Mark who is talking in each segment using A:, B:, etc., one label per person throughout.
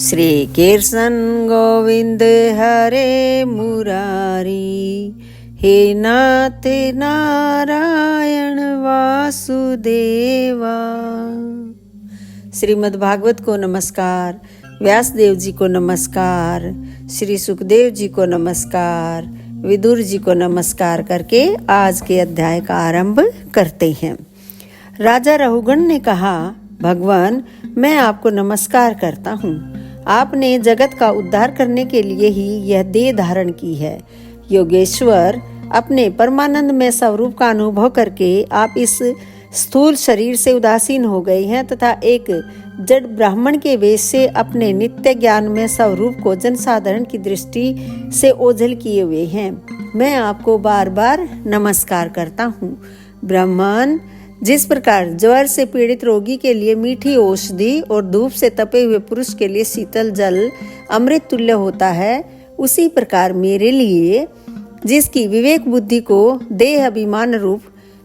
A: श्री कृष्ण गोविंद हरे मुरारी, हे नाथ नारायण वासुदेवा। श्रीमद् भागवत को नमस्कार, व्यासदेव जी को नमस्कार, श्री सुखदेव जी को नमस्कार, विदुर जी को नमस्कार करके आज के अध्याय का आरंभ करते हैं। राजा रहुगण ने कहा, भगवान मैं आपको नमस्कार करता हूँ। आपने जगत का उद्धार करने के लिए ही यह देह धारण की है। योगेश्वर, अपने परमानंद में स्वरूप का अनुभव करके आप इस स्थूल शरीर से उदासीन हो गए हैं तथा एक जड़ ब्राह्मण के वेश से अपने नित्य ज्ञान में स्वरूप को जनसाधारण की दृष्टि से ओझल किए हुए हैं। मैं आपको बार बार नमस्कार करता हूँ। ब्राह्मण, जिस प्रकार ज्वर से पीड़ित रोगी के लिए मीठी औषधि और धूप से तपे हुए पुरुष के लिए शीतल जल अमृत तुल्य होता है, उसी प्रकार मेरे लिए, जिसकी विवेक बुद्धि को देह अभिमान रूप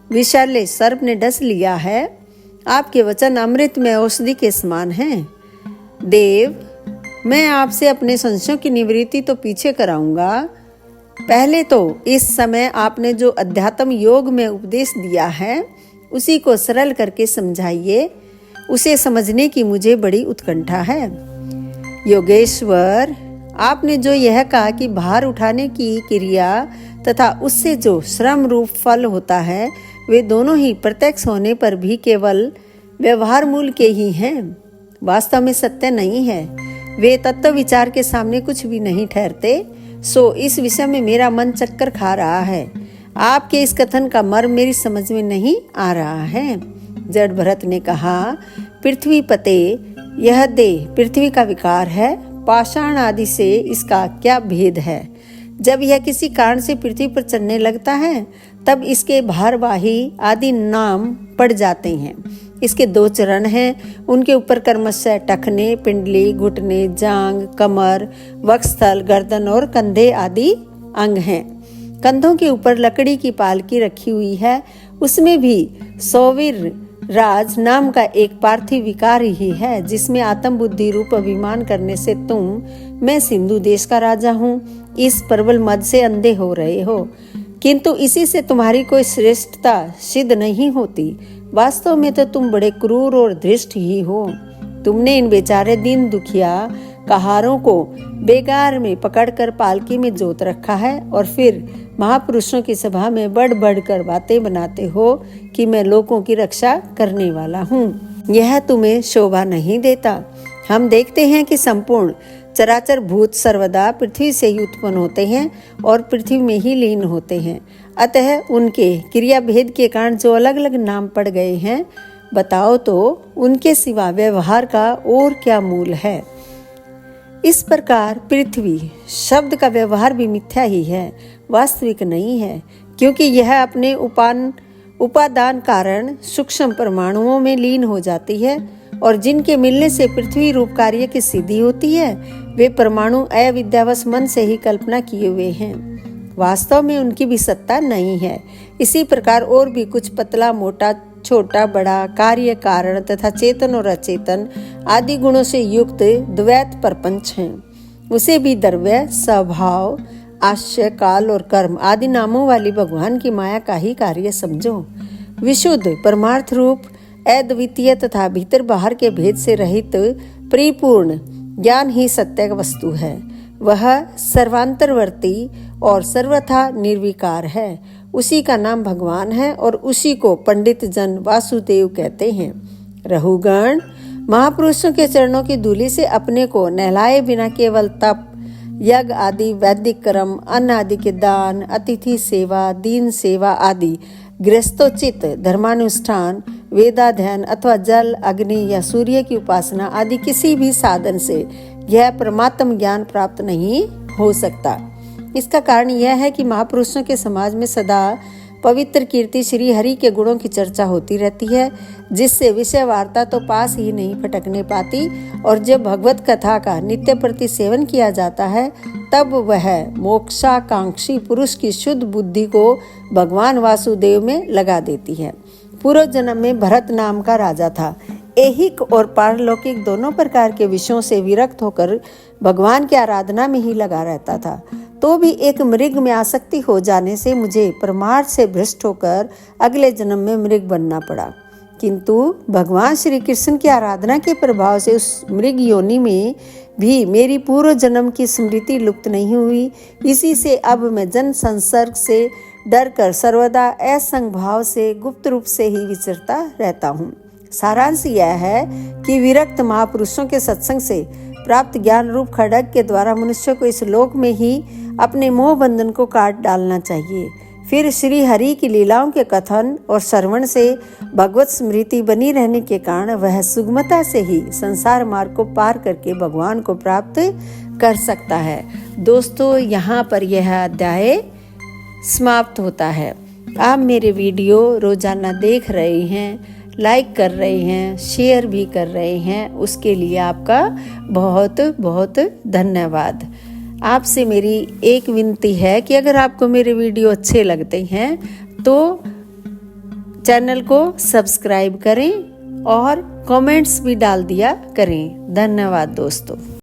A: विषैले सर्प ने डस लिया है, आपके वचन अमृत में औषधि के समान हैं। देव, मैं आपसे अपने संशयों की निवृत्ति तो पीछे कराऊंगा। पहले तो इस समय आपने जो अध्यात्म योग में उपदेश दिया है उसी को सरल करके समझाइए। उसे समझने की मुझे बड़ी उत्कंठा है। योगेश्वर, आपने जो यह कहा कि भार उठाने की क्रिया तथा उससे जो श्रम रूप फल होता है, वे दोनों ही प्रत्यक्ष होने पर भी केवल व्यवहार मूल के ही हैं, वास्तव में सत्य नहीं है। वे तत्व विचार के सामने कुछ भी नहीं ठहरते। सो इस विषय में मेरा मन चक्कर खा रहा है। आपके इस कथन का मर्म मेरी समझ में नहीं आ रहा है। जड़ भरत ने कहा, पृथ्वी पते, यह देह पृथ्वी का विकार है। पाषाण आदि से इसका क्या भेद है? जब यह किसी कारण से पृथ्वी पर चढ़ने लगता है तब इसके भारवाही आदि नाम पड़ जाते हैं। इसके दो चरण हैं, उनके ऊपर कर्मशः टखने, पिंडली, घुटने, जांग, कमर, वक्षस्थल, गर्दन और कंधे आदि अंग हैं। कंधों के ऊपर लकड़ी की पालकी रखी हुई है, उसमें भी सौवीर राज नाम का एक पार्थिव विकार ही है, जिसमें आत्म बुद्धि रूप अभिमान करने से तुम, मैं सिंधु देश का राजा हूँ, इस प्रबल मद से अंधे हो रहे हो। किंतु इसी से तुम्हारी कोई श्रेष्ठता सिद्ध नहीं होती। वास्तव में तो तुम बड़े क्रूर और धृष्ट ही हो। तुमने इन बेचारे दीन दुखिया कहारों को बेगार में पकड़कर पालकी में जोत रखा है और फिर महापुरुषों की सभा में बढ़ बढ़ कर बातें बनाते हो कि मैं लोगों की रक्षा करने वाला हूँ। यह तुम्हें शोभा नहीं देता। हम देखते हैं कि संपूर्ण चराचर भूत सर्वदा पृथ्वी से ही उत्पन्न होते हैं और पृथ्वी में ही लीन होते हैं। अतः उनके क्रिया भेद के कारण जो अलग अलग नाम पड़ गए हैं, बताओ तो उनके सिवा व्यवहार का और क्या मूल है? इस प्रकार पृथ्वी शब्द का व्यवहार भी मिथ्या ही है, वास्तविक नहीं है, क्योंकि यह अपने उपादान कारण सूक्ष्म परमाणुओं में लीन हो जाती है और जिनके मिलने से पृथ्वी रूप कार्य की सिद्धि होती है, वे परमाणु अविद्यावश मन से ही कल्पना किए हुए हैं। वास्तव में उनकी भी सत्ता नहीं है। इसी प्रकार और भी कुछ पतला मोटा, छोटा बड़ा, कार्य कारण तथा चेतन और अचेतन आदि गुणों से युक्त द्वैत प्रपंच हैं। उसे भी द्रव्य, स्वभाव, आश्रय, काल और कर्म आदि नामों वाली भगवान की माया का ही कार्य समझो। विशुद्ध परमार्थ रूप अद्वितीय तथा भीतर बाहर के भेद से रहित परिपूर्ण ज्ञान ही सत्य वस्तु है। वह सर्वांतरवर्ती और सर्वथा निर्विकार है। उसी का नाम भगवान है और उसी को पंडित जन वासुदेव कहते हैं। रहुगण, महापुरुषों के चरणों की धूलि से अपने को नहलाए बिना केवल तप, यज्ञ आदि वैदिक कर्म, अन्न आदि के दान, अतिथि सेवा, दीन सेवा आदि गृहस्थोचित धर्मानुष्ठान, वेदाध्ययन अथवा जल, अग्नि या सूर्य की उपासना आदि किसी भी साधन से यह परमात्म ज्ञान प्राप्त नहीं हो सकता। इसका कारण यह है कि महापुरुषों के समाज में सदा पवित्र कीर्ति श्री हरि के गुणों की चर्चा होती रहती है, जिससे विषय वार्ता तो पास ही नहीं फटकने पाती। और जब भगवत कथा का नित्य प्रति सेवन किया जाता है तब वह मोक्षाकांक्षी पुरुष की शुद्ध बुद्धि को भगवान वासुदेव में लगा देती है। पूर्व जन्म में भरत नाम का राजा था। ऐहिक और पारलौकिक दोनों प्रकार के विषयों से विरक्त होकर भगवान की आराधना में ही लगा रहता था। तो भी एक मृग में आसक्ति हो जाने से मुझे परमार्थ से भ्रष्ट होकर अगले जन्म में मृग बनना पड़ा। किंतु भगवान श्री कृष्ण की आराधना के प्रभाव से उस मृग योनि में भी मेरी पूर्व जन्म की स्मृति लुप्त नहीं हुई। इसी से अब मैं जन संसर्ग से डर कर सर्वदा असंग भाव से गुप्त रूप से ही विचरता रहता हूँ। सारांश यह है कि विरक्त महापुरुषों के सत्संग से प्राप्त ज्ञान रूप खड्ग के द्वारा मनुष्य को इस लोक में ही अपने मोह बंधन को काट डालना चाहिए। फिर श्री हरि की लीलाओं के कथन और श्रवण से भगवत स्मृति बनी रहने के कारण वह सुगमता से ही संसार मार्ग को पार करके भगवान को प्राप्त कर सकता है। दोस्तों, यहाँ पर यह अध्याय समाप्त होता है। आप मेरे वीडियो रोजाना देख रहे हैं, लाइक कर रहे हैं, शेयर भी कर रहे हैं, उसके लिए आपका बहुत बहुत धन्यवाद। आपसे मेरी एक विनती है कि अगर आपको मेरे वीडियो अच्छे लगते हैं तो चैनल को सब्सक्राइब करें और कमेंट्स भी डाल दिया करें। धन्यवाद दोस्तों।